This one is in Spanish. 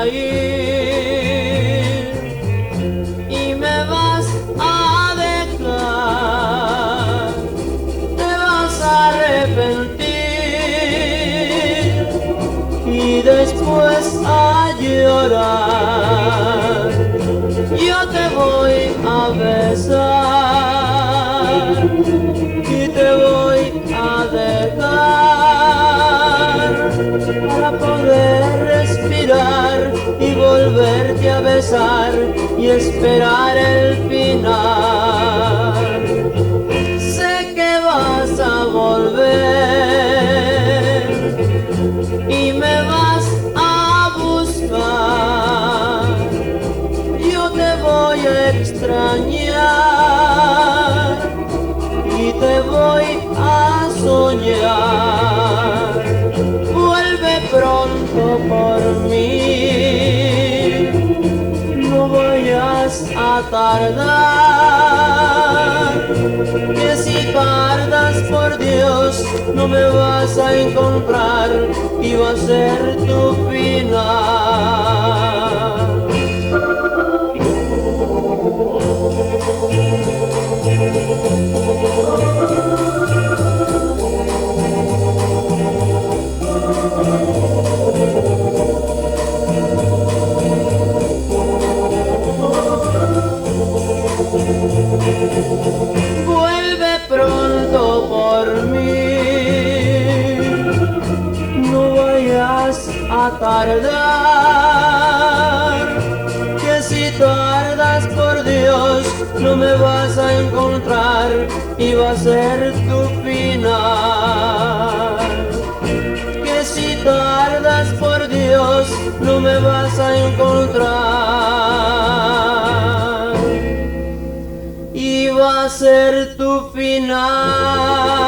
ir y me vas a dejar, te vas a arrepentir y después a llorar. Yo te voy a besar y te voy a dejar para poder respirar y volverte a besar y esperar el final. Sé que vas a volver y me vas a buscar. Yo te voy a extrañar y te voy a soñar. Vuelve pronto por mí, no vayas a tardar, que si tardas, por Dios, no me vas a encontrar y va a ser tu final. Vuelve pronto por mí, no vayas a tardar, que si tardas, por Dios, no me vas a encontrar y va a ser tu final. Que si tardas, por Dios, no me vas a encontrar y va a ser tu final.